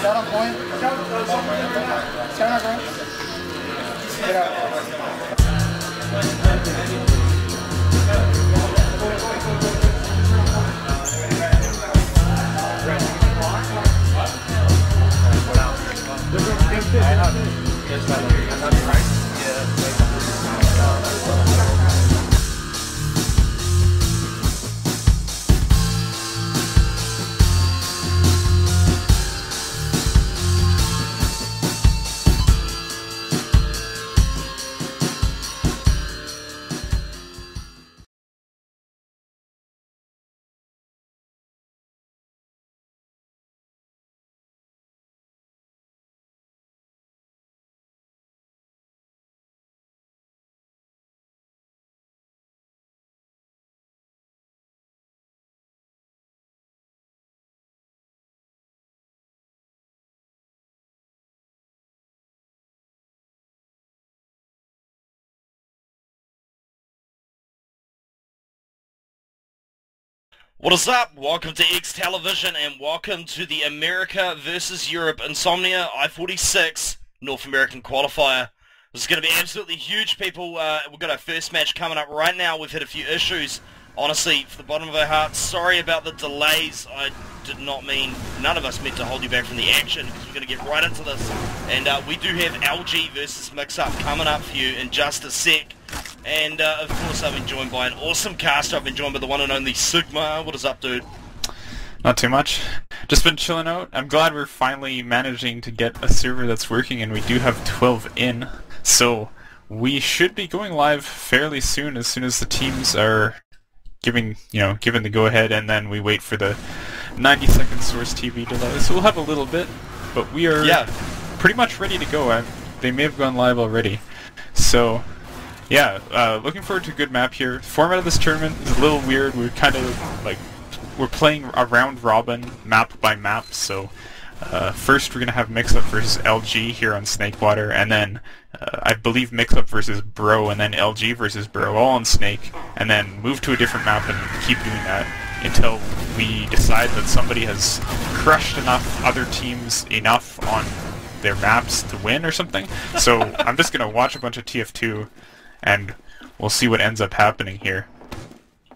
Scout on point. Scout on point. Get out. What is up? Welcome to eXtelevision and welcome to the America versus Europe Insomnia i46 North American Qualifier. This is going to be absolutely huge, people. We've got our first match coming up right now. We've had a few issues. Honestly, from the bottom of our hearts, sorry about the delays. I did not mean, none of us meant to hold you back from the action, because we're going to get right into this. And we do have LG versus MixUp coming up for you in just a sec. And of course I've been joined by an awesome cast. I've been joined by the one and only Sigma. What is up, dude? Not too much. Just been chilling out. I'm glad we're finally managing to get a server that's working, and we do have 12 in. So we should be going live fairly soon as the teams are given the go-ahead, and then we wait for the 90-second source TV delay. So we'll have a little bit, but we are pretty much ready to go. They may have gone live already. So yeah, looking forward to a good map here. The format of this tournament is a little weird. We're kind of like, we're playing a round robin, map by map. So first we're going to have MixUp versus LG here on Snakewater, and then I believe MixUp versus Bro, and then LG versus Bro, all on Snake, and then move to a different map and keep doing that until we decide that somebody has crushed enough other teams enough on their maps to win or something. So I'm just going to watch a bunch of TF2, and we'll see what ends up happening here.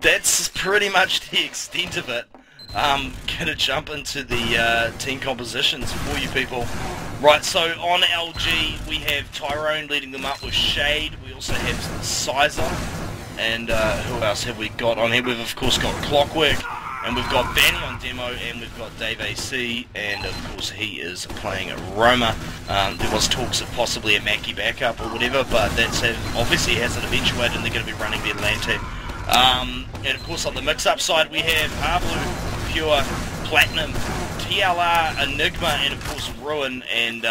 That's pretty much the extent of it. Gonna jump into the team compositions for you people. Right, so on LG we have Tyrone leading them up with Shade. We also have Sizer, and who else have we got on here? We've of course got Clockwork, and we've got Banny on demo, and we've got Dave AC, and of course he is playing at Roma. There was talks of possibly a Mackie backup or whatever, but that's obviously hasn't eventuated, and they're going to be running the Atlantic. And of course on the mix-up side we have Harblue, Pure, Platinum, TLR, Enigma, and of course Ruin, and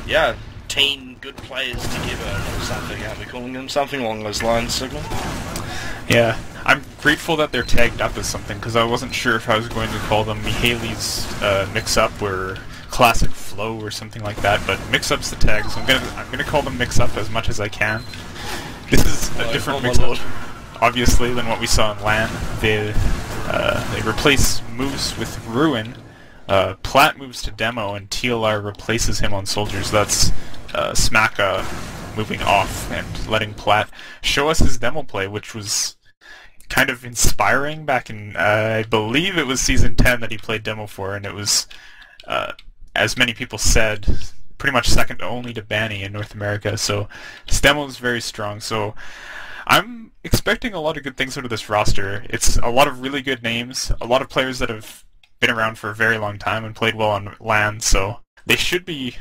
yeah, 10 good players together or something, aren't we calling them? Something along those lines, Sigma? Yeah, I'm grateful that they're tagged up as something, because I wasn't sure if I was going to call them Mihaly's Mix-Up or Classic Flow or something like that, but Mix-Up's the tag, so I'm gonna call them Mix-Up as much as I can. This is a different Mix-Up, obviously, than what we saw in LAN. They replace moves with Ruin. Plat moves to Demo, and TLR replaces him on Soldiers. That's Smacka moving off and letting Plat show us his demo play, which was kind of inspiring back in, I believe it was Season 10 that he played demo for, and it was, as many people said, pretty much second only to Banny in North America, so his demo is very strong. So I'm expecting a lot of good things out of this roster. It's a lot of really good names, a lot of players that have been around for a very long time and played well on LAN, so they should be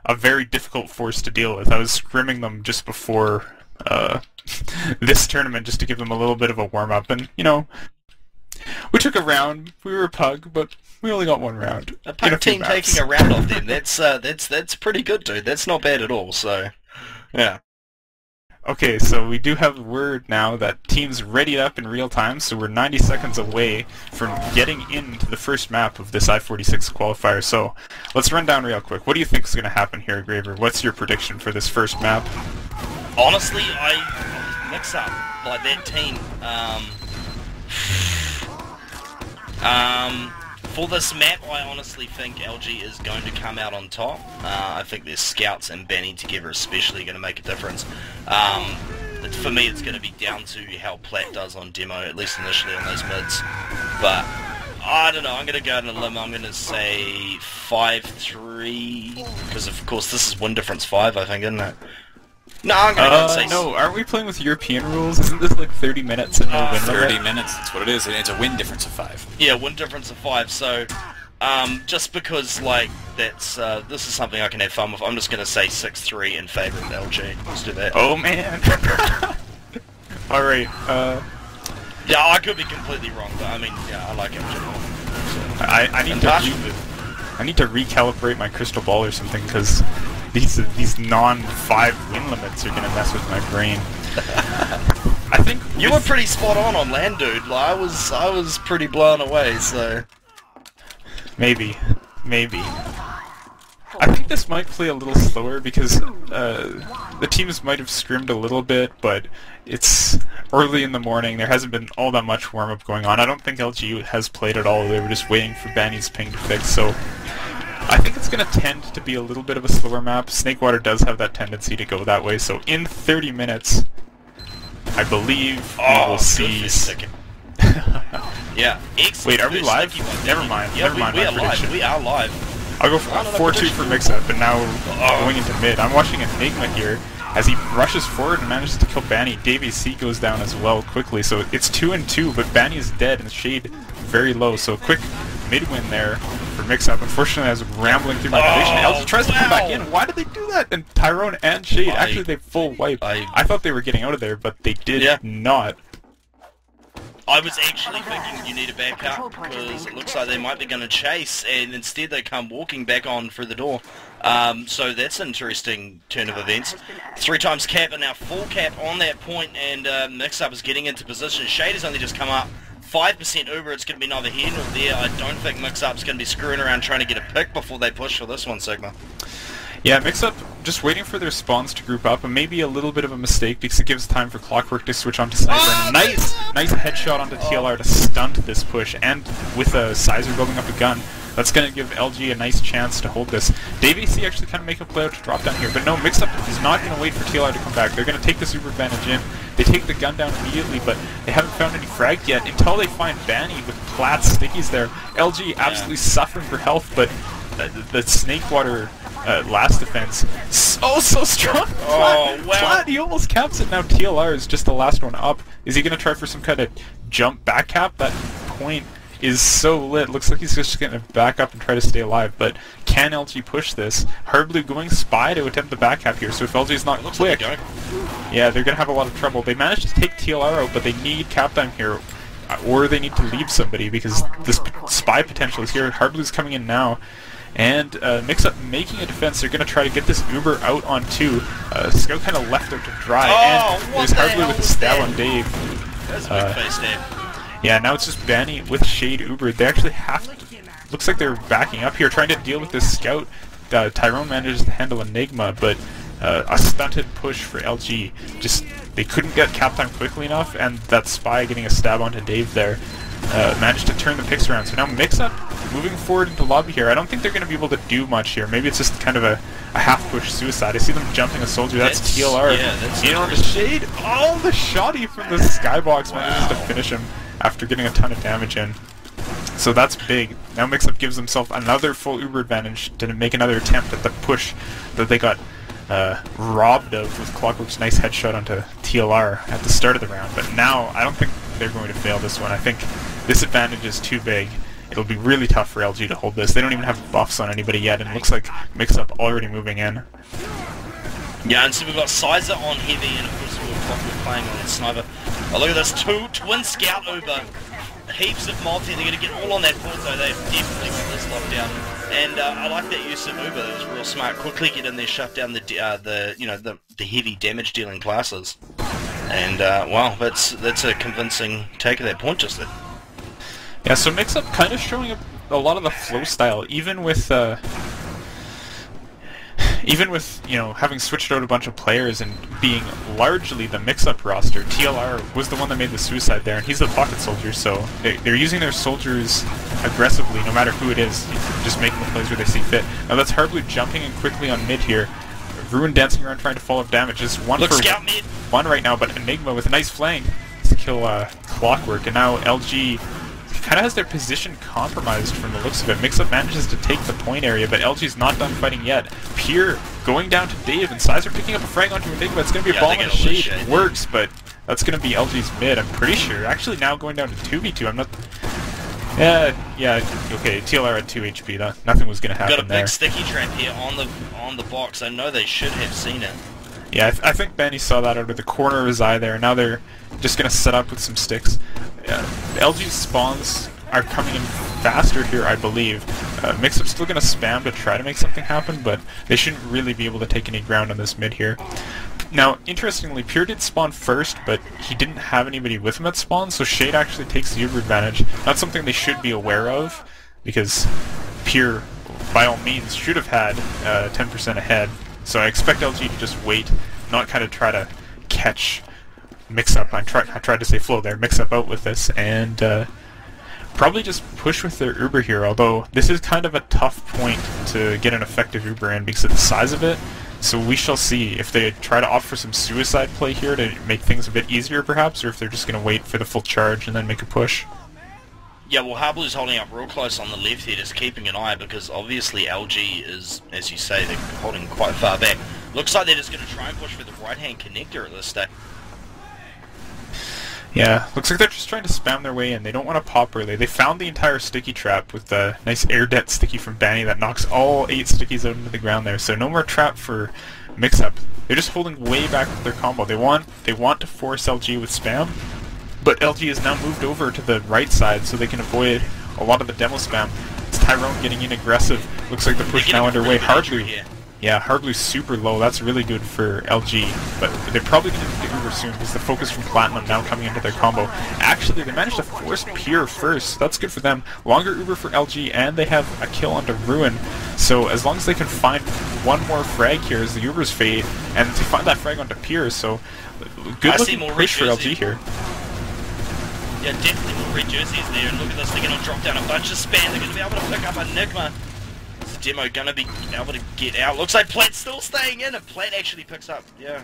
a very difficult force to deal with. I was scrimming them just before this tournament just to give them a little bit of a warm-up, and, you know, we took a round. We were a pug, but we only got one round. A pug team taking a round off them, that's pretty good, dude. That's not bad at all, so, yeah. Okay, so we do have word now that teams readied up in real time, so we're 90 seconds away from getting into the first map of this i46 qualifier. So let's run down real quick. What do you think is going to happen here, Graver? What's your prediction for this first map? Honestly, mix up like that team. For this map, I honestly think LG is going to come out on top. I think their scouts and Banny together especially going to make a difference. For me, it's going to be down to how Platt does on demo, at least initially on those mids. But I don't know, I'm going to go on a limb. I'm going to say 5-3, because of course this is win difference 5, I think, isn't it? No, I'm going to go and say... No, aren't we playing with European rules? Isn't this like 30 minutes and no win limit? 30 minutes, that's what it is. It's a win difference of 5. Yeah, win difference of 5, so... just because, like, that's, this is something I can have fun with, I'm just going to say 6-3 in favour of LG. Let's do that. Oh, man! Alright, Yeah, I could be completely wrong, but I mean, yeah, I like LG more. So. I need to recalibrate my crystal ball or something, because these non-5 win limits are going to mess with my brain. I think you were pretty spot on land, dude. Like, I was pretty blown away, so... Maybe. I think this might play a little slower because the teams might have scrimmed a little bit, but it's early in the morning. There hasn't been all that much warm-up going on. I don't think LG has played at all. They were just waiting for Banny's ping to fix, so I think it's going to tend to be a little bit of a slower map. Snakewater does have that tendency to go that way, so in 30 minutes, I believe we will see... Yeah. Wait, are we live? Never mind. Yeah, we are live. We are live. I'll go for 4-2 for MixUp, and now we're going into mid. I'm watching Enigma here as he rushes forward and manages to kill Banny. Davey C goes down as well quickly, so it's 2-2, but Banny is dead and Shade very low, so quick mid win there for MixUp. Unfortunately, I was rambling through my prediction. LG tries to come back in. Why did they do that? And Tyrone and Shade, actually they full wipe. I thought they were getting out of there, but they did not. I was actually thinking you need a backup because it looks like they might be going to chase, and instead they come walking back on through the door. So that's an interesting turn of events. 3 times cap and now full cap on that point, and MixUp is getting into position. Shade has only just come up. 5% over, it's going to be neither here nor there. I don't think MixUp's going to be screwing around trying to get a pick before they push for this one, Sigma. Yeah, MixUp just waiting for their spawns to group up, and maybe a little bit of a mistake because it gives time for Clockwork to switch onto Sniper. And nice headshot onto TLR to stunt this push, and with a Sizer building up a gun, that's going to give LG a nice chance to hold this. Davey C actually kind of make a play out to drop down here, but no, MixUp is not going to wait for TLR to come back. They're going to take this uber advantage in. They take the gun down immediately, but they haven't found any frag yet until they find Banny with Platt stickies there. LG absolutely suffering for health, but the Snakewater last defense so strong. Oh, wow. Platt, he almost caps it. Now TLR is just the last one up. Is he going to try for some kind of jump back cap? That point is so lit. Looks like he's just going to back up and try to stay alive, but can LG push this? Hardblue going spy to attempt the back cap here, so if LG is not quick, yeah, they're going to have a lot of trouble. They managed to take TLR out, but they need cap time here, or they need to leave somebody because this spy potential is here. Hardblue's coming in now. And MixUp making a defense. They're going to try to get this Uber out on 2. Scout kind of left out to dry, and there's Hardblue with a stab on Dave. That's a big face there. Yeah, now it's just Banny with Shade Uber. They actually have to... Looks like they're backing up here, trying to deal with this Scout. Tyrone manages to handle Enigma, but a stunted push for LG. Just, they couldn't get cap time quickly enough, and that Spy getting a stab onto Dave there managed to turn the picks around. So now MixUp moving forward into lobby here. I don't think they're going to be able to do much here. Maybe it's just kind of a half-push suicide. I see them jumping a soldier. That's TLR. Yeah, that's in on the Shade. Oh, the shotty from the skybox manages to finish him after getting a ton of damage in. So that's big. Now MixUp gives himself another full Uber advantage to make another attempt at the push that they got robbed of with Clockwork's nice headshot onto TLR at the start of the round. But now I don't think they're going to fail this one. I think this advantage is too big. It'll be really tough for LG to hold this. They don't even have buffs on anybody yet, and it looks like MixUp already moving in. Yeah, and so we've got Sizer on heavy, and of course we're playing on Sniper. Oh, look at this, twin scout Uber. Heaps of multi, they're going to get all on that board though. They've definitely got this locked down. And I like that use of Uber. That was real smart. Quickly get in there, shut down the heavy damage dealing classes. And wow, that's a convincing take of that point just there. Yeah, so MixUp kind of showing a lot of the flow style, even with even with, you know, having switched out a bunch of players and being largely the mix-up roster, TLR was the one that made the suicide there, and he's the pocket soldier, so they're using their soldiers aggressively, no matter who it is, just making the plays where they see fit. Now that's Hardblue jumping in quickly on mid here. Ruin dancing around trying to follow up damage. Just one Look, for scout mid. one right now, but Enigma with a nice flank to kill Clockwork, and now LG kind of has their position compromised from the looks of it. MixUp manages to take the point area, but LG's not done fighting yet. Pure going down to Dave, and Sizer picking up a frag onto Enigma. It's going to be a ball in shade. It works, but that's going to be LG's mid, I'm pretty sure. Actually now going down to 2v2, I'm not... Yeah, okay, TLR at 2 HP, nothing was going to happen there. Got a big sticky trap here on the box. I know they should have seen it. Yeah, I think Benny saw that out of the corner of his eye there. Now they're just going to set up with some sticks. LG's spawns are coming in faster here, I believe. MixUp's still going to spam to try to make something happen, but they shouldn't really be able to take any ground on this mid here. Now, interestingly, Pure did spawn first, but he didn't have anybody with him at spawn, so Shade actually takes the Uber advantage. That's something they should be aware of, because Pure, by all means, should have had 10% ahead. So I expect LG to just wait, not kind of try to catch MixUp. I tried to say Flow there, MixUp out with this, and probably just push with their Uber here, although this is kind of a tough point to get an effective Uber in because of the size of it. So we shall see if they try to opt for some suicide play here to make things a bit easier perhaps, or if they're just going to wait for the full charge and then make a push. Yeah, well, Harblue's holding up real close on the left here, just keeping an eye, because obviously LG is, as you say, they're holding quite far back. Looks like they're just going to try and push for the right-hand connector at this stage. Yeah, looks like they're just trying to spam their way in. They don't want to pop early. They found the entire sticky trap with the nice air det sticky from Banny that knocks all 8 stickies out into the ground there. So no more trap for MixUp. They're just holding way back with their combo. They want to force LG with spam, but LG has now moved over to the right side so they can avoid a lot of the demo spam. It's Tyrone getting in aggressive. Looks like the push now underway. Hardblue. Yeah, Hardblue's super low. That's really good for LG, but they're probably going to get Uber soon because the focus from Platinum now coming into their combo. Actually, they managed to force Pure first, so that's good for them. Longer Uber for LG, and they have a kill onto Ruin. So as long as they can find one more frag here as the Ubers fade, and to find that frag onto Pure, so good looking push for LG here. Yeah, definitely more red jerseys there, and look at this, they're going to drop down a bunch of spam. They're going to be able to pick up Enigma. Demo gonna be able to get out. Looks like Plat's still staying in, and Plat actually picks up. Yeah.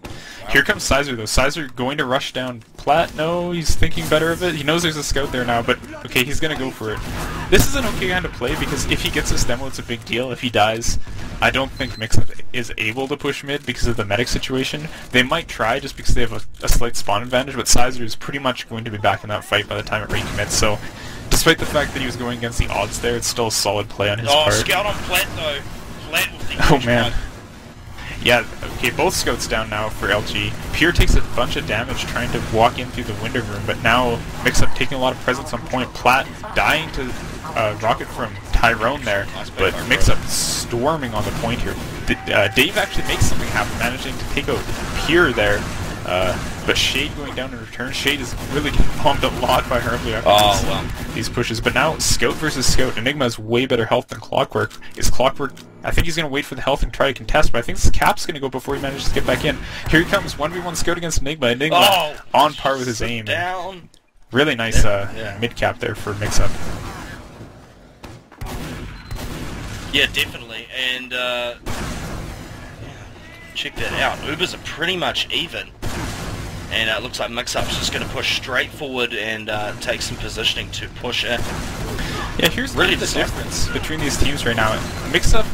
Wow. Here comes Sizer though. Sizer going to rush down Plat. No, he's thinking better of it. He knows there's a scout there now, but okay, he's gonna go for it. This is an okay kind of play because if he gets this demo, it's a big deal. If he dies, I don't think MixUp is able to push mid because of the medic situation. They might try just because they have a slight spawn advantage, but Sizer is pretty much going to be back in that fight by the time it recommits. So. Despite the fact that he was going against the odds there, it's still a solid play on his part. Oh, scout on Plat though. Plat with the oh man. Yeah, okay, both scouts down now for LG. Pure takes a bunch of damage trying to walk in through the window room, but now MixUp taking a lot of presence on point. Plat dying to rocket from Tyrone there, but MixUp storming on the point here. Dave actually makes something happen, managing to take out Pure there. But Shade going down in return. Shade is really getting bombed a lot by Harblu after these pushes. But now, Scout versus Scout. Enigma has way better health than Clockwork. Is Clockwork... I think he's going to wait for the health and try to contest, but I think this Cap's going to go before he manages to get back in. Here he comes, 1v1 Scout against Enigma. Enigma on par with his aim. Down. Really nice mid-cap there for MixUp. Yeah, definitely. And, check that out. Ubers are pretty much even. And it looks like MixUp's just going to push straight forward and take some positioning to push it. Yeah, here's really the difference between these teams right now. MixUp,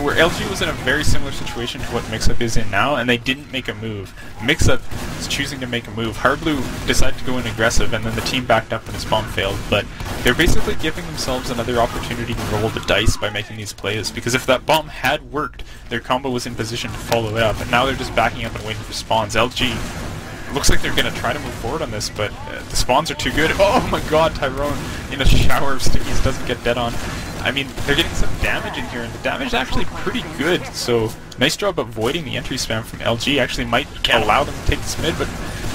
where LG was in a very similar situation to what MixUp is in now, and they didn't make a move. MixUp is choosing to make a move. Hardblue decided to go in aggressive, and then the team backed up and his bomb failed. But they're basically giving themselves another opportunity to roll the dice by making these plays, because if that bomb had worked, their combo was in position to follow it up, and now they're just backing up and waiting for spawns. LG... looks like they're going to try to move forward on this, but the spawns are too good. Oh my god, Tyrone in a shower of stickies doesn't get dead on. I mean, they're getting some damage in here, and the damage is actually pretty good, so nice job avoiding the entry spam from LG. Actually might allow them to take this mid, but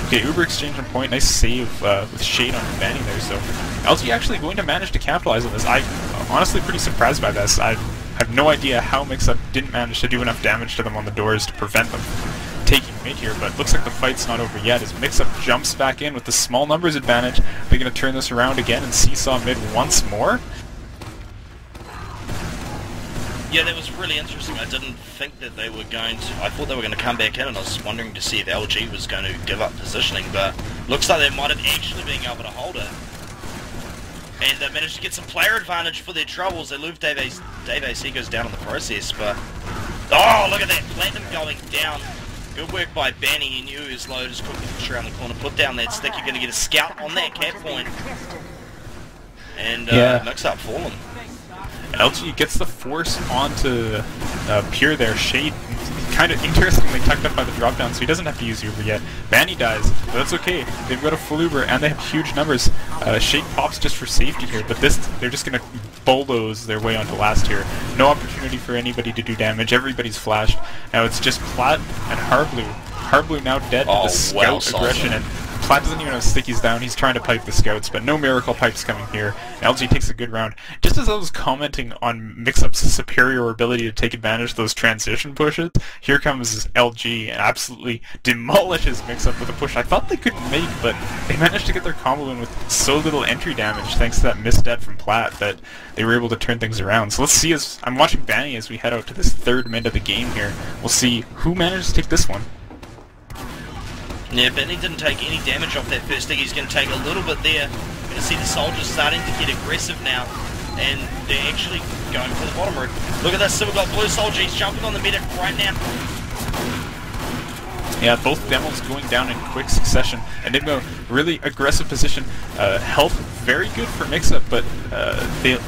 okay, Uber exchange on point, nice save with Shade on Vanny there, so LG actually going to manage to capitalize on this. I'm honestly pretty surprised by this. I have no idea how MixUp didn't manage to do enough damage to them on the doors to prevent them from taking mid here, but looks like the fight's not over yet as MixUp jumps back in with the small numbers advantage. They're going to turn this around again and seesaw mid once more. Yeah, that was really interesting. I didn't think that they were going to... I thought they were going to come back in, and I was wondering to see if LG was going to give up positioning, but looks like they might have actually been able to hold it. And they managed to get some player advantage for their troubles. They lose Dave AC goes down in the process, but... Oh, look at that! Platinum going down. Good work by Banny. He knew his load is quickly pushed around the corner. Put down that stick. You're going to get a scout on that cap point. And MixUp fallen. LG gets the force onto Pure there. Shade kind of interestingly tucked up by the drop down, so he doesn't have to use Uber yet. Banny dies, but that's okay. They've got a full Uber and they have huge numbers. Shade pops just for safety here, but they're just going to bulldoze their way onto last here. No opportunity for anybody to do damage. Everybody's flashed. Now it's just Plat and Harblue. Harblue now dead to the scout aggression, and Plat doesn't even have stickies down. He's trying to pipe the scouts, but no miracle pipes coming here. LG takes a good round. Just as I was commenting on MixUp's superior ability to take advantage of those transition pushes, here comes LG and absolutely demolishes MixUp with a push I thought they couldn't make, but they managed to get their combo in with so little entry damage thanks to that misdead from Plat that they were able to turn things around. So let's see, as I'm watching Banny as we head out to this third mid of the game here. We'll see who manages to take this one. Yeah, Benny didn't take any damage off that first stick. He's going to take a little bit there. You're going to see the soldiers starting to get aggressive now, and they're actually going for the bottom route. Look at this, so we've got Blue Soldier. He's jumping on the medic right now. Yeah, both demos going down in quick succession. Enigma, really aggressive position. Health, very good for MixUp, but their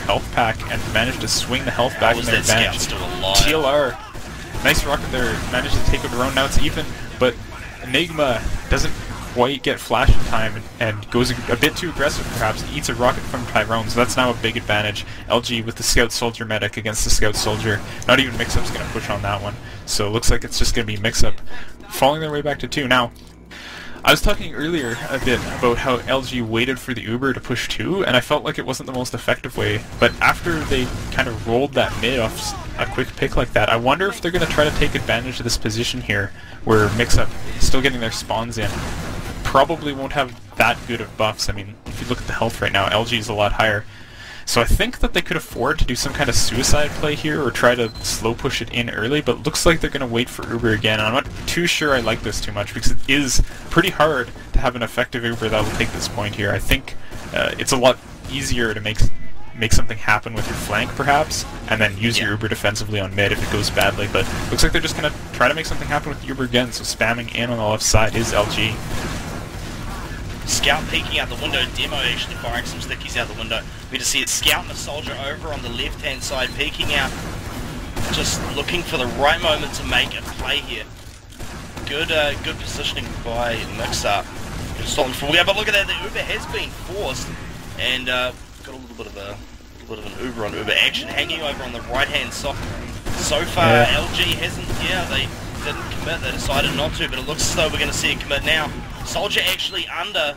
health pack and managed to swing the health back in their advantage. TLR. Nice rocket there, managed to take it around. Now it's even, but Enigma doesn't quite get flash in time and goes a bit too aggressive perhaps. Eats a rocket from Tyrone, so that's now a big advantage. LG with the Scout Soldier medic against the Scout Soldier. Not even MixUp's going to push on that one. So it looks like it's just going to be MixUp falling their way back to 2. Now, I was talking earlier a bit about how LG waited for the Uber to push 2, and I felt like it wasn't the most effective way. But after they kind of rolled that mid off a quick pick like that, I wonder if they're going to try to take advantage of this position here, where MixUp is still getting their spawns in. Probably won't have that good of buffs. I mean, if you look at the health right now, LG is a lot higher. So I think that they could afford to do some kind of suicide play here or try to slow push it in early, but it looks like they're going to wait for Uber again. And I'm not too sure I like this too much because it is pretty hard to have an effective Uber that will take this point here. I think it's a lot easier to make something happen with your flank perhaps, and then use your Uber defensively on mid if it goes badly, but looks like they're just going to try to make something happen with the Uber again, so spamming in on the left side is LG. Scout peeking out the window, Demo actually firing some stickies out the window. We just see it Scout and a soldier over on the left hand side peeking out, just looking for the right moment to make a play here. Good positioning by MixUp. Stop them from, but look at that, the Uber has been forced, and got a little bit of an Uber on Uber action hanging over on the right hand side. So far LG hasn't, they didn't commit, they decided not to, but it looks as though we're going to see it commit now. Soldier actually under,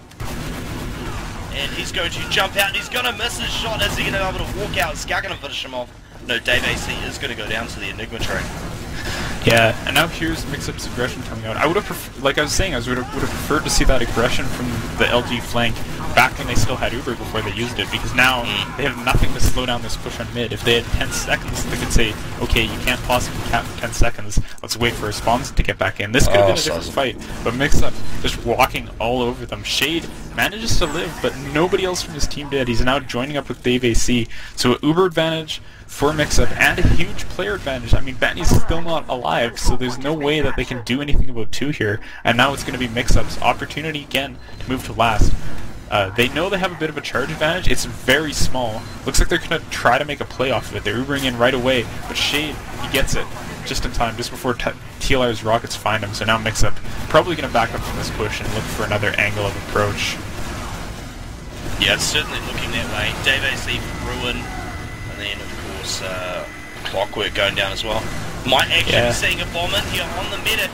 and he's going to jump out, and he's going to miss his shot. Is he going to be able to walk out? Scout going to finish him off. No, Dave AC is going to go down to the Enigma train. Yeah, and now here's MixUp's aggression coming out. I would have, like I was saying, I would have preferred to see that aggression from the LG flank back when they still had Uber before they used it, because now they have nothing to slow down this push on mid. If they had 10 seconds, they could say, okay, you can't possibly cap 10 seconds, let's wait for response to get back in. This could have been a different fight, but MixUp just walking all over them. Shade manages to live, but nobody else from his team did. He's now joining up with Dave AC, so Uber advantage for MixUp, and a huge player advantage. I mean, Batney's still not alive, so there's no way that they can do anything about 2 here, and now it's going to be MixUp's opportunity again to move to last. They know they have a bit of a charge advantage. It's very small. Looks like they're going to try to make a play off of it. They're Ubering in right away, but Shade, he gets it just in time, just before TLR's rockets find him, so now MixUp probably going to back up from this push and look for another angle of approach. Yeah, it's certainly looking that way. Dave AC Ruin, and then of course Clockwork going down as well. Might actually be seeing a bomb in here on the medic.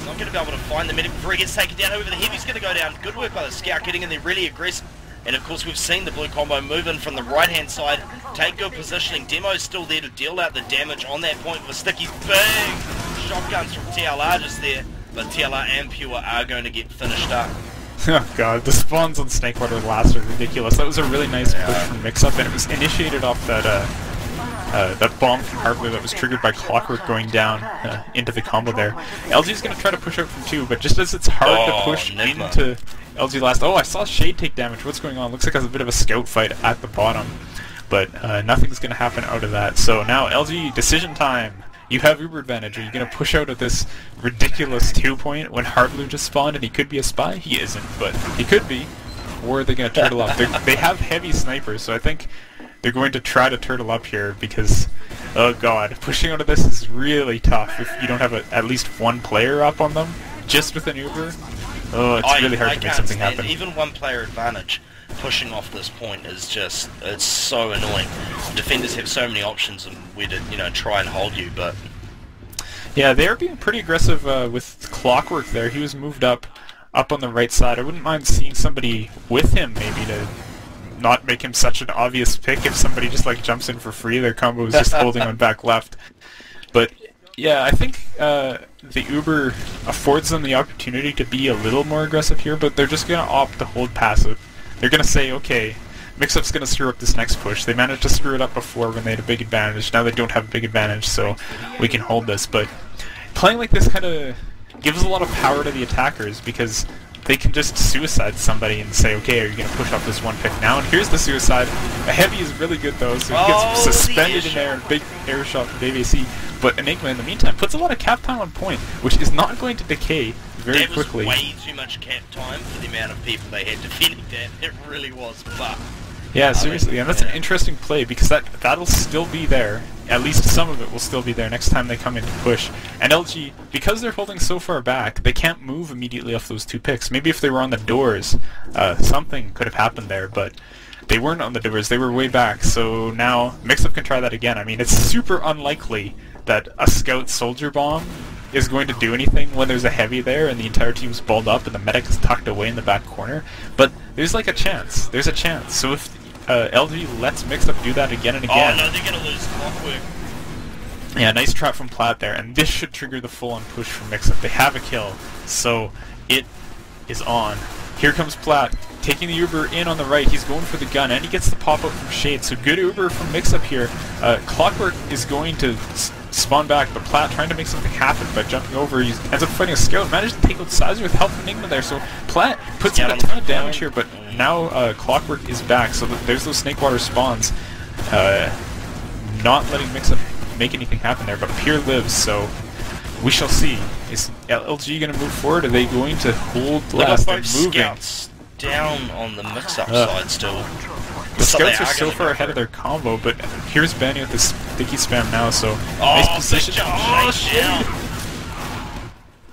Not going to be able to find the medic before he gets taken down. Over the heavy's going to go down. Good work by the Scout, getting in there really aggressive. And of course we've seen the blue combo move in from the right hand side Take good positioning. Demo's still there to deal out the damage on that point with Sticky's big shotguns from TLR just there. But TLR and Pure are going to get finished up. Oh god, the spawns on Snakewater last are ridiculous. That was a really nice push from MixUp, and it was initiated off that that bomb from Hardware that was triggered by Clockwork going down into the combo there. LG's going to try to push out from 2, but just as it's hard to push into LG last... Oh, I saw Shade take damage. What's going on? Looks like there's a bit of a scout fight at the bottom, but nothing's going to happen out of that. So now, LG, decision time. You have Uber advantage. Are you going to push out at this ridiculous 2-point when Hardblue just spawned and he could be a spy? He isn't, but he could be. Or are they going to turtle up? They have heavy snipers, so I think they're going to try to turtle up here because, oh god, pushing out of this is really tough if you don't have at least one player up on them, just with an Uber. Oh, it's really hard to make something happen. Even one player advantage pushing off this point is just, it's so annoying. Defenders have so many options and where to, you know, try and hold you, but... Yeah, they are being pretty aggressive with Clockwork there. He was moved up on the right side. I wouldn't mind seeing somebody with him maybe to not make him such an obvious pick if somebody just like jumps in for free. Their combo is just holding on back left. But yeah, I think the Uber affords them the opportunity to be a little more aggressive here, but they're just going to opt to hold passive. They're going to say, okay, MixUp's going to screw up this next push. They managed to screw it up before when they had a big advantage. Now they don't have a big advantage, so we can hold this. But playing like this kind of gives a lot of power to the attackers because they can just suicide somebody and say, okay, are you going to push off this one pick now? And here's the suicide. A heavy is really good though, so he gets suspended in there and a big air shot from DVC. But Enigma in the meantime puts a lot of cap time on point, which is not going to decay very quickly. That was way too much cap time for the amount of people they had defending that. It really was, but... Yeah, seriously, and that's an interesting play because that'll still be there. At least some of it will still be there next time they come in to push. And LG, because they're holding so far back, they can't move immediately off those 2 picks. Maybe if they were on the doors, something could have happened there, but they weren't on the doors, they were way back. So now MixUp can try that again. I mean, it's super unlikely that a scout soldier bomb is going to do anything when there's a heavy there and the entire team's balled up and the medic is tucked away in the back corner. But there's like a chance. There's a chance. So if LG lets MixUp do that again and again... Oh no, they're going to lose Clockwork. Yeah, nice trap from Platt there, and this should trigger the full-on push from MixUp. They have a kill, so it is on. Here comes Platt, taking the Uber in on the right. He's going for the gun, and he gets the pop-up from Shade. So good Uber from MixUp here. Clockwork is going to spawn back, but Platt trying to make something happen by jumping over. He ends up fighting a scout, managed to take out Sizer with help from Enigma there. So Platt puts in a ton of damage here, but now Clockwork is back. So there's those Snakewater spawns, not letting MixUp make anything happen there. But Pier lives, so we shall see. Is LG going to move forward? Are they going to hold last? They're moving. Scouts down on the MixUp side still. The scouts are so far ahead of their combo, but here's Benny with this sticky spam now, so nice position. Oh, shit!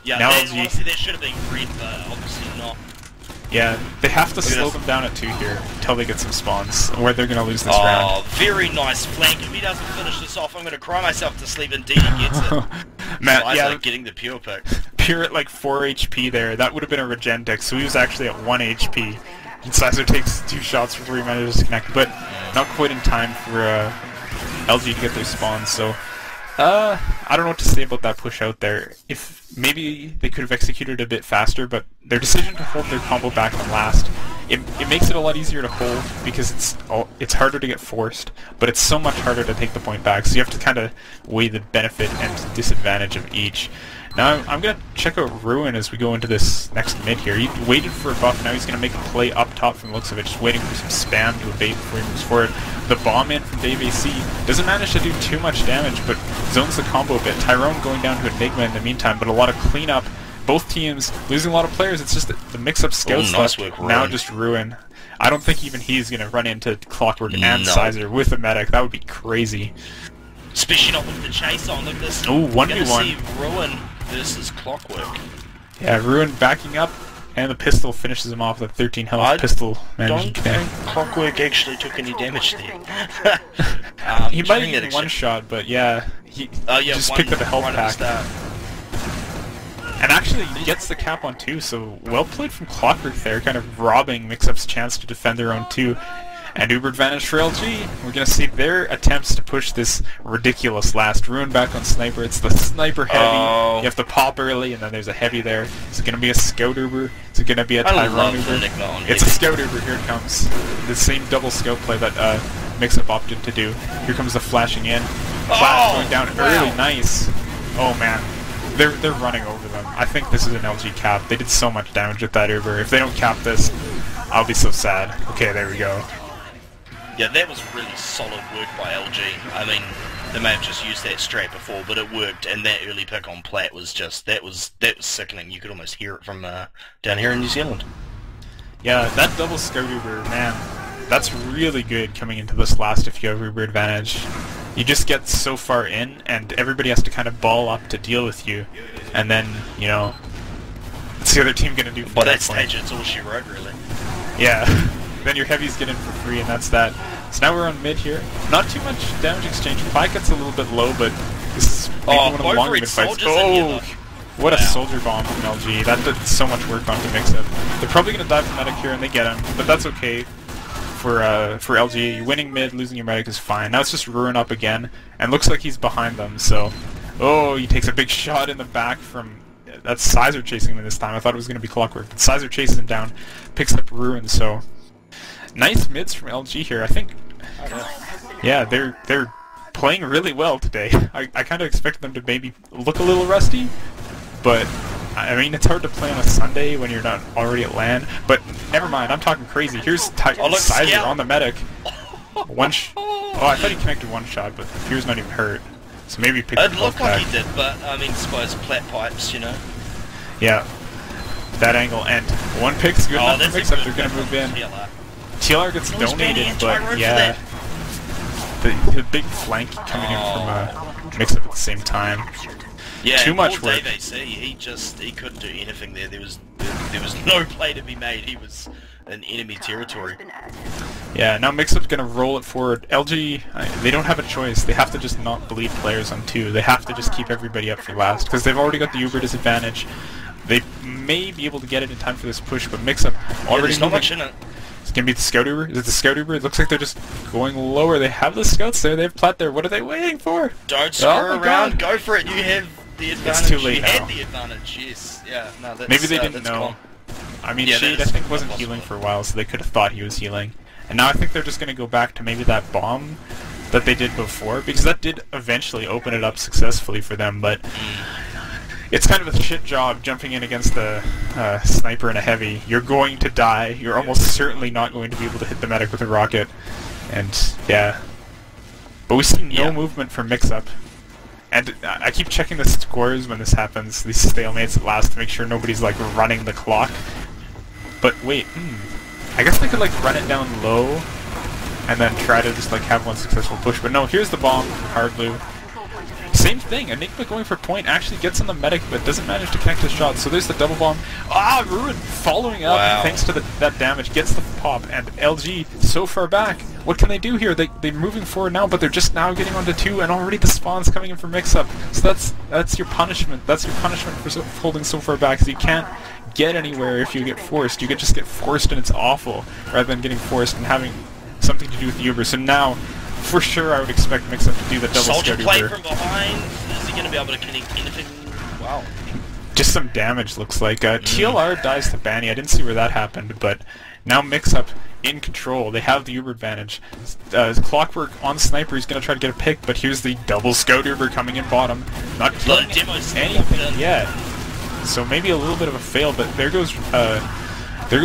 Yeah, now that should have been red, but obviously not. Yeah, they have to slow them down at 2 here until they get some spawns, or they're going to lose this round. Oh, very nice flank. If he doesn't finish this off, I'm going to cry myself to sleep. Indeed, he gets it. Matt, yeah, getting the pure pick. Pure at like 4 HP there. That would have been a regen deck, so he was actually at 1 HP. And Sizer takes 2 shots before he manages to connect, but not quite in time for LG to get their spawns, so... I don't know what to say about that push out there. If maybe they could have executed a bit faster, but their decision to hold their combo back on last, it makes it a lot easier to hold because it's harder to get forced, but it's so much harder to take the point back, so you have to kind of weigh the benefit and disadvantage of each. Now I'm going to check out Ruin as we go into this next mid here. He waited for a buff, now he's going to make a play up top from the looks of it, just waiting for some spam to evade before he moves forward. The bomb in from Dave AC doesn't manage to do too much damage, but zones the combo a bit. Tyrone going down to Enigma in the meantime, but a lot of cleanup. Both teams losing a lot of players. It's just that the MixUp scouts left, now just Ruin. I don't think even he's going to run into Clockwork and Sizer with a medic. That would be crazy. Especially not with the chase on. Look at this. Ooh, 1v1. See Ruin versus Clockwork. Yeah, Ruin backing up, and the pistol finishes him off with a 13 health pistol. I don't think Clockwork actually took any damage there. He might have been one shot, but yeah, he just picked up a health pack. And actually he gets the cap on 2, so well played from Clockwork there, kind of robbing MixUp's chance to defend their own 2. And Uber advantage for LG. We're going to see their attempts to push this ridiculous last rune back on Sniper. It's the Sniper heavy. Oh. You have to pop early, and then there's a heavy there. Is it going to be a Scout Uber? Is it going to be a I Tyrone love Uber? the Enigma on It's a heavy. Scout Uber. Here it comes. The same double scout play that MixUp opted to do. Here comes the flashing in. Flash going down early. Nice. Oh, man. They're running over them. I think this is an LG cap. They did so much damage with that Uber. If they don't cap this, I'll be so sad. Okay, there we go. Yeah, that was really solid work by LG. I mean, they may have just used that strat before, but it worked, and that early pick on Platt was just, that was sickening. You could almost hear it from down here in New Zealand. Yeah, that double scout Uber, man, that's really good coming into this last if you have Uber advantage. You just get so far in, and everybody has to kind of ball up to deal with you, and then, you know, what's the other team going to do for By that that stage, it's all she wrote, really. Yeah. Then your heavies get in for free, and that's that. So now we're on mid here. Not too much damage exchange. Pie gets a little bit low, but this is maybe one of the longer mid fights. Oh, what a soldier bomb from LG. That did so much work onto MixUp. They're probably going to die from medic here, and they get him, but that's okay for LG. Winning mid, losing your medic is fine. Now it's just Ruin up again, and looks like he's behind them, so... Oh, he takes a big shot in the back from... That's Sizer chasing him this time. I thought it was going to be Clockwork. But Sizer chases him down, picks up Ruin, so... Nice mids from LG here, I think. Yeah, they're playing really well today. I kind of expected them to maybe look a little rusty, but I mean it's hard to play on a Sunday when you're not already at LAN. But never mind, I'm talking crazy. Here's Sizer on the medic. Oh, I thought he connected one shot, but Fear's not even hurt. So maybe he picked It looked like he did, but I mean, suppose Platt pipes, you know. Yeah, that angle and one pick's good enough to mix up. They're gonna move in. TLR gets donated, but yeah, the big flank coming in from MixUp at the same time. Yeah, too much work. Dave AC, he couldn't do anything there. There was no play to be made. He was in enemy territory. Yeah, now MixUp's gonna roll it forward. LG, they don't have a choice. They have to just not bleed players on 2. They have to just keep everybody up for last because they've already got the Uber disadvantage. They may be able to get it in time for this push, but MixUp already there's not much in it. It's gonna be the Scout Uber? Is it the Scout Uber? It looks like they're just going lower. They have the Scouts there, they have Platt there. What are they waiting for? Don't screw around, go for it, you have the advantage. It's too late now. You had the advantage, yes. Yeah, no, that's, maybe they didn't know. Gone. I mean, yeah, Shade I think wasn't healing for a while, so they could have thought he was healing. And now I think they're just gonna go back to maybe that bomb that they did before, because that did eventually open it up successfully for them, but... It's kind of a shit job jumping in against the sniper and a heavy. You're going to die. You're almost certainly not going to be able to hit the medic with a rocket. And, yeah. But we see no movement from MixUp. And I keep checking the scores when this happens, these stalemates at last, to make sure nobody's, like, running the clock. But wait, I guess they could, like, run it down low and then try to just, like, have one successful push. But no, here's the bomb from Hardblue. Same thing, Enigma going for point actually gets on the medic but doesn't manage to connect his shot, so there's the double bomb. Ah, Ruin following up thanks to that damage, gets the pop, and LG so far back. What can they do here? They're moving forward now, but they're just now getting onto 2, and already the spawn's coming in for MixUp. So that's your punishment. That's your punishment for holding so far back, because you can't get anywhere if you get forced. You could just get forced and it's awful, rather than getting forced and having something to do with the Uber. So now, for sure, I would expect MixUp to do the double Soldier play Uber. from behind. Is he going to be able to connect anything? Wow. Just some damage, looks like. TLR dies to Banny. I didn't see where that happened, but now MixUp in control. They have the Uber advantage. Clockwork on Sniper. He's going to try to get a pick, but here's the double Scout Uber coming in bottom. Not killing anything yet. So maybe a little bit of a fail, but there goes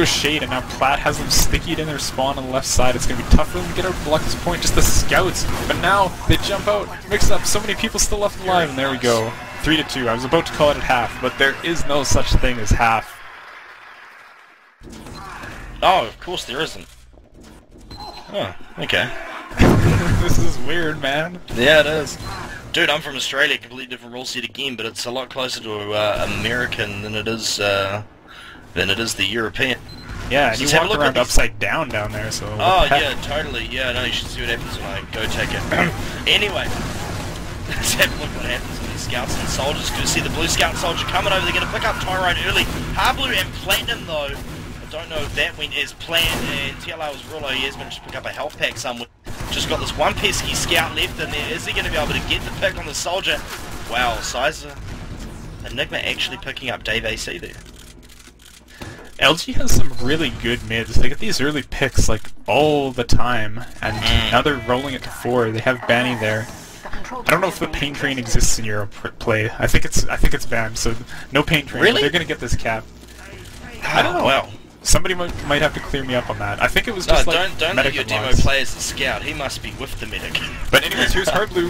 Shade, and now Platt has them stickied in their spawn on the left side. It's going to be tough for them to get out to block this point, just the Scouts. But now they jump out, MixUp, so many people still left alive, and there we go. 3-2. I was about to call it at half, but there is no such thing as half. Oh, of course there isn't. Oh, okay. This is weird, man. Yeah, it is. Dude, I'm from Australia, completely different rule set again, but it's a lot closer to American than it is the European. Yeah, and you walk around upside down there, so... Oh, yeah, totally. Yeah, no, you should see what happens when I go take it. Anyway, let's have a look what happens when these Scouts and Soldiers. Good to see the Blue Scout Soldier coming over. They're going to pick up Tyrone early. Hardblue and Platinum, though, Don't know if that went as planned, and TLR was real low. He has managed to pick up a health pack somewhere. Just got this one pesky scout left in there. Is he going to be able to get the pick on the soldier? Wow, Sizer. Enigma actually picking up Dave AC there. LG has some really good mids. They get these early picks like all the time, and now they're rolling it to 4. They have Banny there. I don't know if the pain train exists in Euro play. I think it's banned, so no pain train. Really? They're gonna get this cap. I don't know. Wow. Somebody might have to clear me up on that. I think it was just don't let your demo play as a scout. He must be with the medic. But anyways, here's Hard Blue.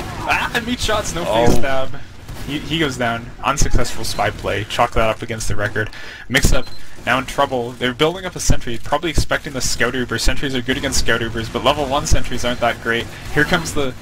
Meat shots, no face stab. He goes down. Unsuccessful spy play. Chalk that up against the record. MixUp now in trouble. They're building up a sentry, probably expecting the Scout Uber. Sentries are good against Scout Ubers, but level 1 sentries aren't that great. Here comes the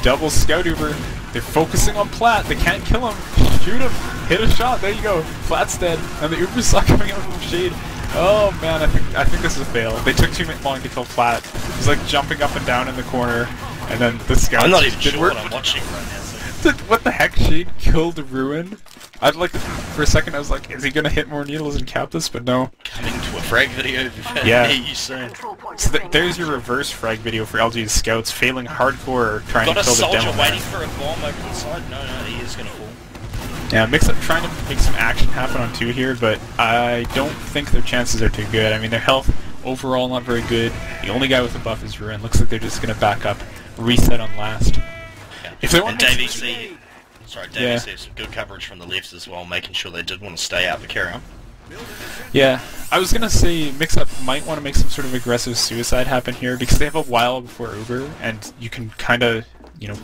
double Scout Uber. They're focusing on Platt. They can't kill him. Shoot him. Hit a shot. There you go. Platt's dead. And the Uber's not coming out from Shade. Oh man, I think this is a fail. They took too long to kill Platt. He's like jumping up and down in the corner, and then the Scout. I'm not even sure what I'm watching right now. So. What the heck? Shade killed Ruin. I'd like for a second I was like, is he gonna hit more needles and cap this? But no. Coming to a frag video. Yeah. You soon. So there's your reverse frag video for LG's scouts failing hardcore trying to kill the demo. Got a soldier waiting for a bomb over the side. No, he is gonna fall. Yeah, MixUp trying to make some action happen on 2 here, but I don't think their chances are too good. I mean, their health overall not very good. The only guy with a buff is Ruin. Looks like they're just gonna back up, reset on last. Yeah. If they want Dave EC, sorry, Dave EC, some good coverage from the left as well, making sure they did want to stay out, but carry on. Yeah, I was gonna say MixUp might want to make some sort of aggressive suicide happen here because they have a while before Uber, and you can kind of,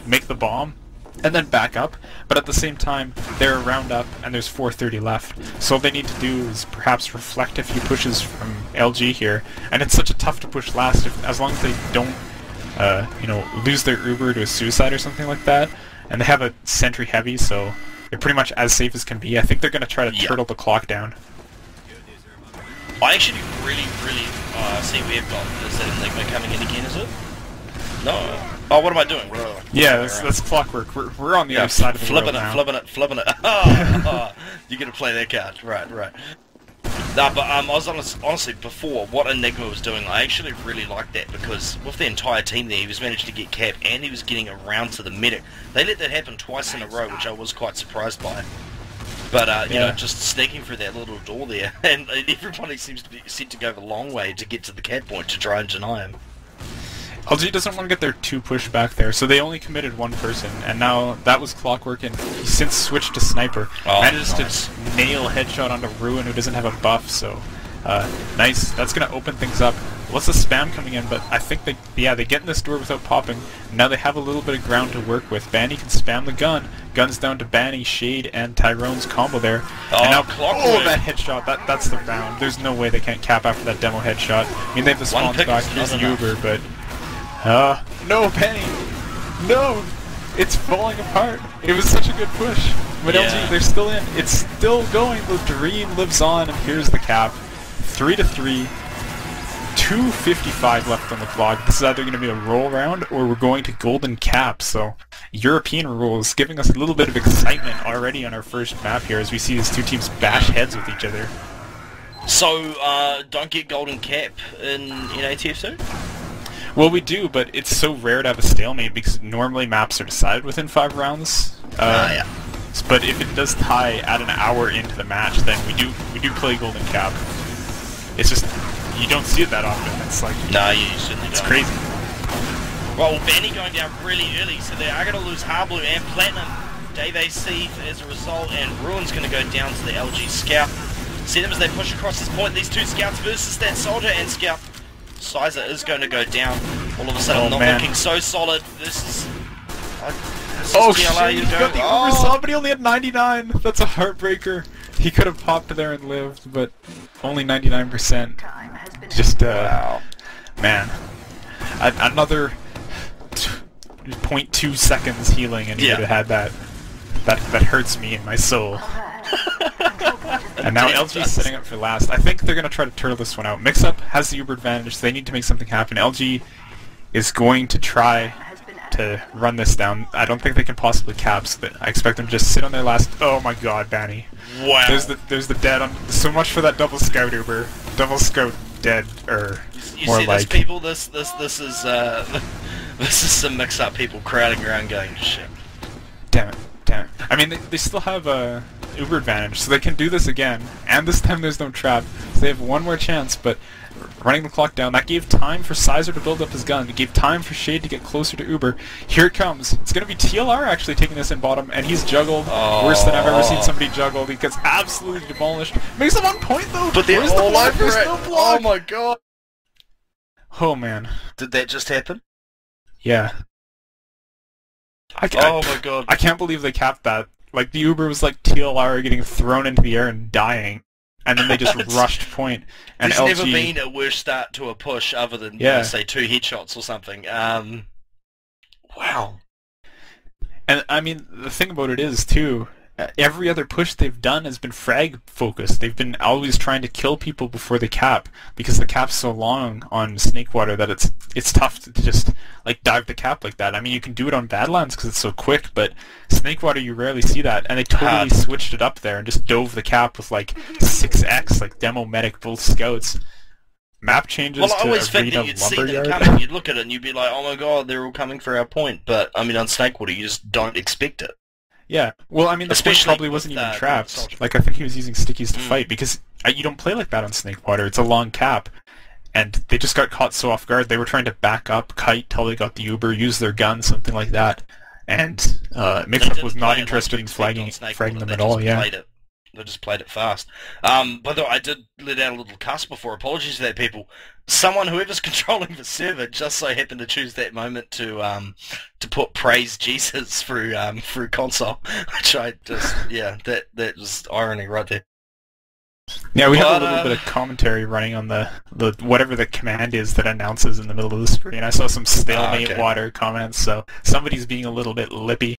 make the bomb and then back up, but at the same time they're a round up and there's 4:30 left, so all they need to do is perhaps reflect a few pushes from LG here, and it's such a tough to push last as long as they don't lose their Uber to a suicide or something like that, and they have a sentry heavy, so they're pretty much as safe as can be. I think they're going to try to turtle the clock down. I actually really see we've got, is that Enigma coming in again, is it? No. Oh, what am I doing? Yeah, that's clockwork. We're on the other side of the world now. Flipping it. Oh, you're gonna play that card, right. Nah, but I was honestly before what Enigma was doing, I actually really liked that because with the entire team there, he was managed to get cap and he was getting around to the medic. They let that happen twice in a row, which I was quite surprised by. But just sneaking through that little door there, and everybody seems to be set to go the long way to get to the cap point to try and deny him. LG doesn't want to get their 2 push back there, so they only committed 1 person, and now that was Clockwork, and he's since switched to Sniper. Manages to nail headshot onto Ruin, who doesn't have a buff, so nice. That's going to open things up. Lots of spam coming in, but I think they get in this door without popping. Now they have a little bit of ground to work with. Banny can spam the gun. Gun's down to Banny, Shade, and Tyrone's combo there. And now, that headshot, that's the round. There's no way they can't cap after that demo headshot. I mean, they have the spawn back, here's the Uber, but... no, Penny! No! It's falling apart! It was such a good push! But LG, they're still in. It's still going. The dream lives on, and here's the cap. 3-3. 2:55 left on the clock. This is either going to be a roll round, or we're going to golden cap, so... European rules giving us a little bit of excitement already on our first map here as we see these 2 teams bash heads with each other. So, don't get golden cap in ATF2? Well, we do, but it's so rare to have a stalemate because normally maps are decided within 5 rounds. But if it does tie at an hour into the match, then we do play golden cap. It's just you don't see it that often. It's like you certainly don't. It's crazy. Well, Banny going down really early, so they are going to lose Hardblue and Platinum. Dave AC as a result, and Ruin's going to go down to the LG Scout. See them as they push across this point. These 2 scouts versus that soldier and Scout. Sizer is going to go down. All of a sudden, not looking so solid. This is shit, he got the oversaw, but he only had 99. That's a heartbreaker. He could have popped there and lived, but only 99%. Just, wow. Man. Another 0.2 seconds healing and he would have had that. That hurts me in my soul. And now LG's setting up for last. I think they're going to try to turtle this one out. MixUp has the Uber advantage, so they need to make something happen. LG is going to try to run this down. I don't think they can possibly cap, so that I expect them to just sit on their last... Oh my god, Banny. Wow. There's the dead on... So much for that double scout Uber. Double scout dead, or You more see like... this, people? This is this is some mix-up people crowding around going, shit. Damn it. I mean, they still have a Uber advantage, so they can do this again, and this time there's no trap, so they have one more chance, but running the clock down, that gave time for Sizer to build up his gun, it gave time for Shade to get closer to Uber. Here it comes. It's going to be TLR actually taking this in bottom, and he's juggled worse than I've ever seen somebody juggled. He gets absolutely demolished. Makes him on point though! But they're Where's all the block? over There's it! no block! Oh my god! Oh man. Did that just happen? Yeah. Oh my god. I can't believe they capped that. Like, the Uber was like TLR getting thrown into the air and dying, and then they just rushed point. And There's LG... never been a worse start to a push other than, you know, say, 2 headshots or something. Wow. And, I mean, the thing about it is, too, every other push they've done has been frag-focused. They've been always trying to kill people before the cap, because the cap's so long on Snakewater that it's tough to just, like, dive the cap like that. I mean, you can do it on Badlands because it's so quick, but Snakewater, you rarely see that, and they totally switched it up there and just dove the cap with, like, 6x, like, demo medic, both scouts. Map changes well, I to always think Arena that you'd see them Lumberyard. coming, you'd look at it and you'd be like, oh my god, they're all coming for our point, but, I mean, on Snakewater, you just don't expect it. Yeah, well, I mean, the point probably wasn't even trapped. Like, I think he was using stickies to fight, because you don't play like that on Snakewater. It's a long cap, and they just got caught so off guard. They were trying to back up, kite till they got the Uber, use their gun, something like that. And MixUp was not interested in fragging them at all, yeah. They just played it fast. By the way, I did let out a little cuss before. Apologies to that, people. Whoever's controlling the server just so happened to choose that moment to put praise Jesus through console, which I just that was irony right there. Yeah, we have a little bit of commentary running on the whatever the command is that announces in the middle of the screen. I saw some stalemate water comments, so somebody's being a little bit lippy.